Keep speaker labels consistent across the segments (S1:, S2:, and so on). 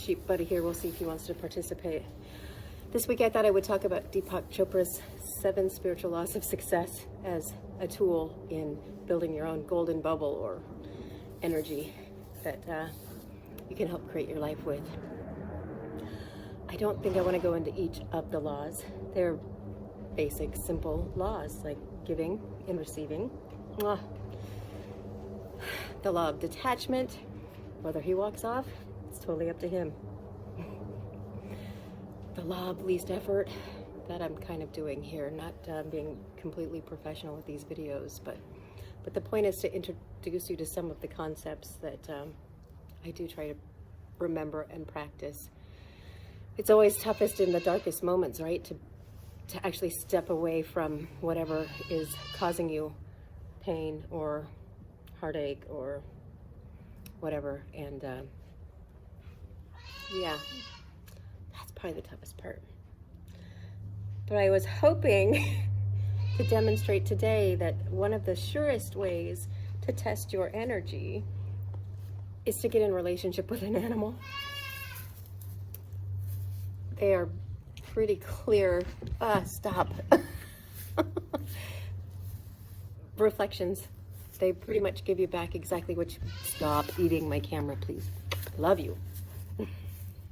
S1: sheep buddy here. We'll see if he wants to participate. This week I thought I would talk about Deepak Chopra's 7 spiritual laws of success as a tool in building your own golden bubble or energy that you can help create your life with. I don't think I want to go into each of the laws. They're basic, simple laws like giving and receiving. The law of detachment, whether he walks off, it's totally up to him. The law of least effort, that I'm kind of doing here, not being completely professional with these videos, but the point is to introduce you to some of the concepts that I do try to remember and practice. It's always toughest in the darkest moments, right? To actually step away from whatever is causing you pain or heartache or whatever. And yeah, that's probably the toughest part. But I was hoping to demonstrate today that one of the surest ways to test your energy is to get in relationship with an animal. They are pretty clear, stop, reflections. They pretty much give you back exactly what you, stop eating my camera, please. Love you.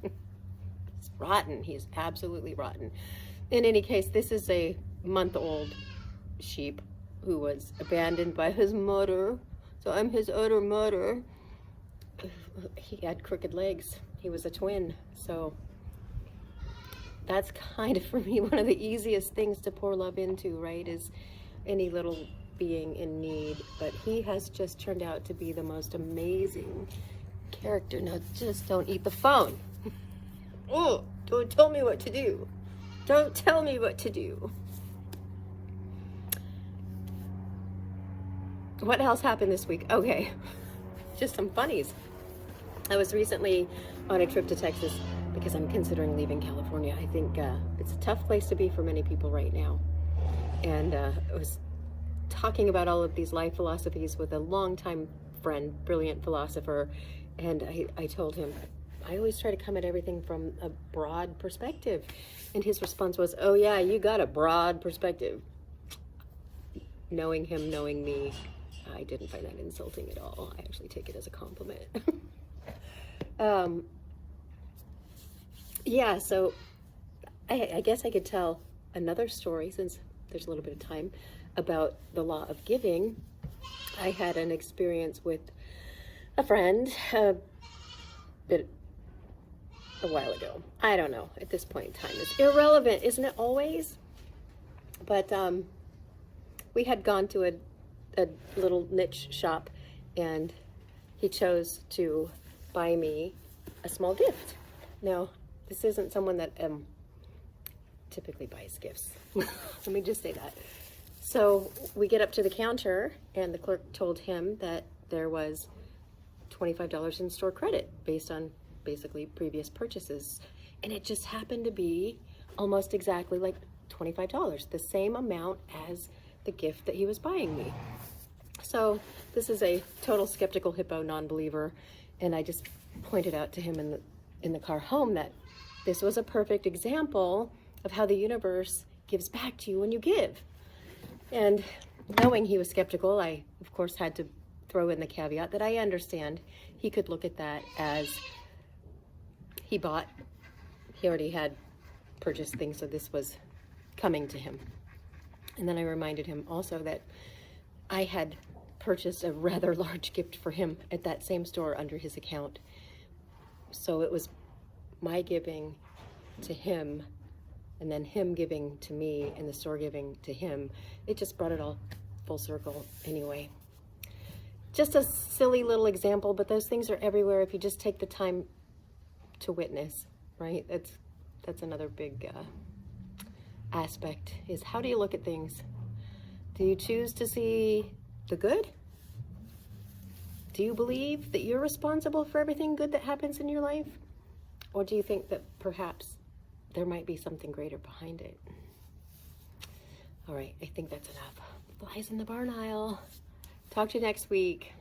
S1: It's rotten. He's absolutely rotten. In any case, this is a month-old sheep who was abandoned by his mother. So I'm his other mother. He had crooked legs. He was a twin. So that's kind of, for me, one of the easiest things to pour love into, right, is any little being in need. But he has just turned out to be the most amazing character. Now, just don't eat the phone. Oh, don't tell me what to do. Don't tell me what to do. What else happened this week? Okay, just some funnies. I was recently on a trip to Texas because I'm considering leaving California. I think it's a tough place to be for many people right now. And I was talking about all of these life philosophies with a longtime friend, brilliant philosopher, and I told him, I always try to come at everything from a broad perspective. And his response was, oh yeah, you got a broad perspective. Knowing him, knowing me, I didn't find that insulting at all. I actually take it as a compliment. Yeah, so I guess I could tell another story, since there's a little bit of time, about the law of giving. I had an experience with a friend a while ago. I don't know, at this point in time. It's irrelevant, isn't it always? But we had gone to a little niche shop, and he chose to buy me a small gift. Now, this isn't someone that typically buys gifts. Let me just say that. So we get up to the counter, and the clerk told him that there was $25 in store credit based on basically previous purchases. And it just happened to be almost exactly like $25, the same amount as the gift that he was buying me. So this is a total skeptical hippo non-believer, and I just pointed out to him in the car home that this was a perfect example of how the universe gives back to you when you give. And knowing he was skeptical, I of course had to throw in the caveat that I understand he could look at that as he already had purchased things, so this was coming to him. And then I reminded him also that I had purchased a rather large gift for him at that same store under his account. So it was my giving to him, and then him giving to me, and the store giving to him. It just brought it all full circle anyway. Just a silly little example, but those things are everywhere if you just take the time to witness, right? That's another big aspect, is how do you look at things? Do you choose to see the good? Do you believe that you're responsible for everything good that happens in your life? Or do you think that perhaps there might be something greater behind it? All right, I think that's enough. Flies in the barn aisle. Talk to you next week.